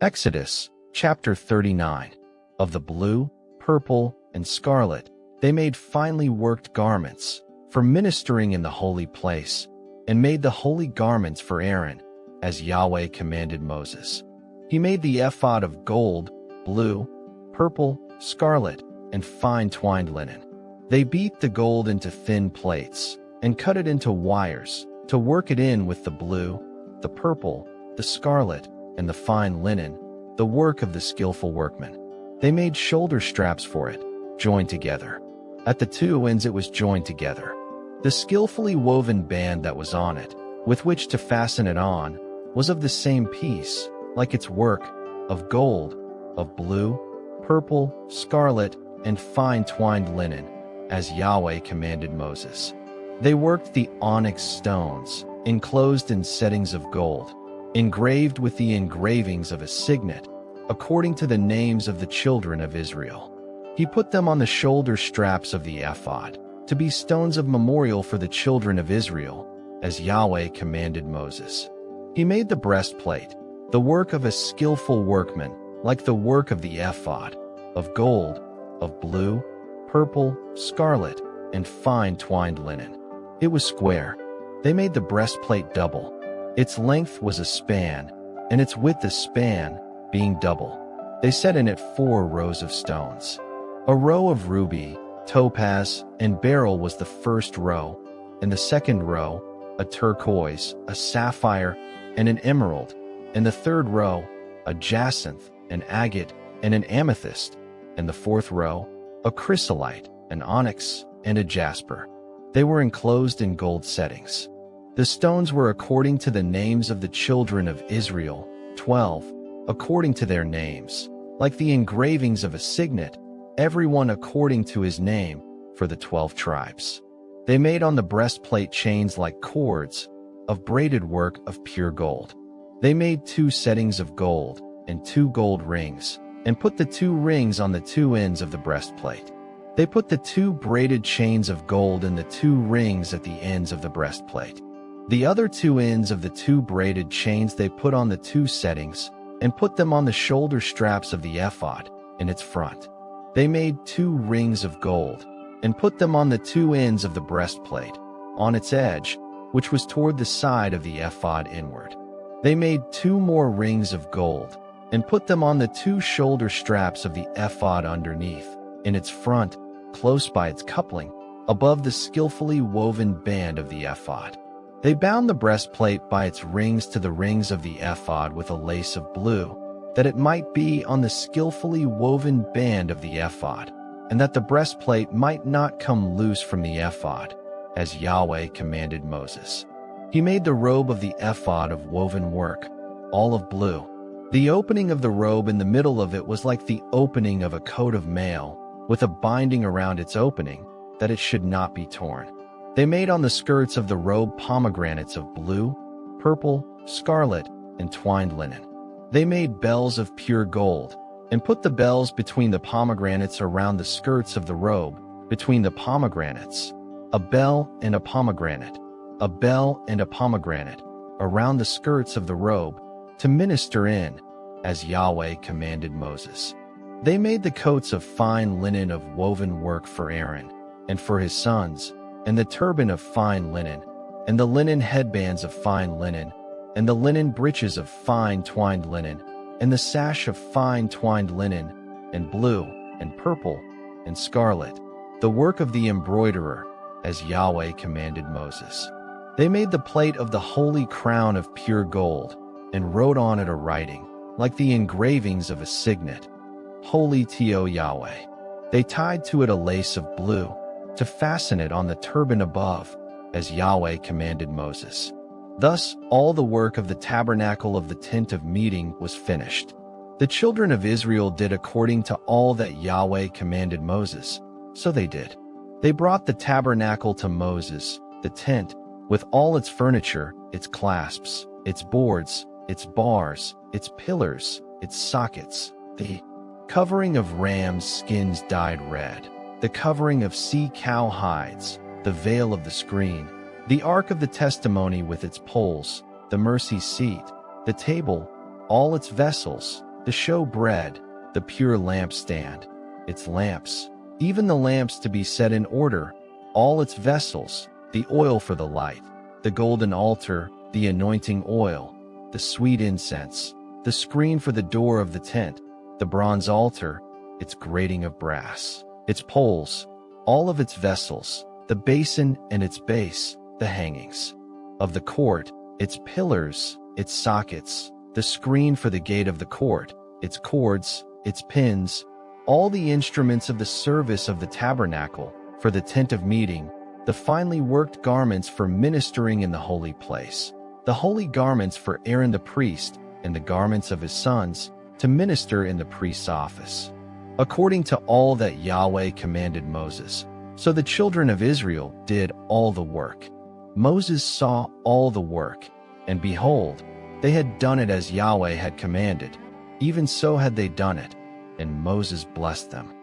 Exodus, chapter 39. Of the blue, purple, and scarlet, they made finely worked garments for ministering in the holy place, and made the holy garments for Aaron, as Yahweh commanded Moses. He made the ephod of gold, blue, purple, scarlet, and fine twined linen. They beat the gold into thin plates and cut it into wires to work it in with the blue, the purple, the scarlet, and the fine linen, the work of the skillful workman. They made shoulder straps for it, joined together. At the two ends it was joined together. The skillfully woven band that was on it, with which to fasten it on, was of the same piece, like its work, of gold, of blue, purple, scarlet, and fine twined linen, as Yahweh commanded Moses. They worked the onyx stones, enclosed in settings of gold, engraved with the engravings of a signet, according to the names of the children of Israel. He put them on the shoulder straps of the ephod, to be stones of memorial for the children of Israel, as Yahweh commanded Moses. He made the breastplate, the work of a skillful workman, like the work of the ephod, of gold, of blue, purple, scarlet, and fine twined linen. It was square. They made the breastplate double. Its length was a span, and its width a span, being double. They set in it 4 rows of stones. A row of ruby, topaz, and beryl was the first row, and the second row, a turquoise, a sapphire, and an emerald, and the third row, a jacinth, an agate, and an amethyst, and the fourth row, a chrysolite, an onyx, and a jasper. They were enclosed in gold settings. The stones were according to the names of the children of Israel, 12, according to their names, like the engravings of a signet, everyone according to his name, for the 12 tribes. They made on the breastplate chains like cords, of braided work of pure gold. They made 2 settings of gold, and 2 gold rings, and put the 2 rings on the 2 ends of the breastplate. They put the 2 braided chains of gold in the 2 rings at the ends of the breastplate. The other 2 ends of the 2 braided chains they put on the 2 settings, and put them on the shoulder straps of the ephod, in its front. They made 2 rings of gold, and put them on the 2 ends of the breastplate, on its edge, which was toward the side of the ephod inward. They made 2 more rings of gold, and put them on the 2 shoulder straps of the ephod underneath, in its front, close by its coupling, above the skillfully woven band of the ephod. They bound the breastplate by its rings to the rings of the ephod with a lace of blue, that it might be on the skillfully woven band of the ephod, and that the breastplate might not come loose from the ephod, as Yahweh commanded Moses. He made the robe of the ephod of woven work, all of blue. The opening of the robe in the middle of it was like the opening of a coat of mail, with a binding around its opening, that it should not be torn. They made on the skirts of the robe pomegranates of blue, purple, scarlet, and twined linen. They made bells of pure gold, and put the bells between the pomegranates around the skirts of the robe, between the pomegranates, a bell and a pomegranate, a bell and a pomegranate, around the skirts of the robe, to minister in, as Yahweh commanded Moses. They made the coats of fine linen of woven work for Aaron, and for his sons, and the turban of fine linen, and the linen headbands of fine linen, and the linen breeches of fine twined linen, and the sash of fine twined linen, and blue, and purple, and scarlet, the work of the embroiderer, as Yahweh commanded Moses. They made the plate of the holy crown of pure gold, and wrote on it a writing, like the engravings of a signet, Holy to Yahweh. They tied to it a lace of blue, to fasten it on the turban above, as Yahweh commanded Moses. Thus all the work of the tabernacle of the tent of meeting was finished. The children of Israel did according to all that Yahweh commanded Moses, so they did. They brought the tabernacle to Moses, the tent, with all its furniture, its clasps, its boards, its bars, its pillars, its sockets, the covering of rams' skins dyed red, the covering of sea-cow hides, the veil of the screen, the ark of the testimony with its poles, the mercy seat, the table, all its vessels, the showbread, the pure lampstand, its lamps, even the lamps to be set in order, all its vessels, the oil for the light, the golden altar, the anointing oil, the sweet incense, the screen for the door of the tent, the bronze altar, its grating of brass, its poles, all of its vessels, the basin and its base, the hangings of the court, its pillars, its sockets, the screen for the gate of the court, its cords, its pins, all the instruments of the service of the tabernacle, for the tent of meeting, the finely worked garments for ministering in the holy place, the holy garments for Aaron the priest, and the garments of his sons, to minister in the priest's office, according to all that Yahweh commanded Moses. So the children of Israel did all the work. Moses saw all the work, and behold, they had done it as Yahweh had commanded. Even so had they done it, and Moses blessed them.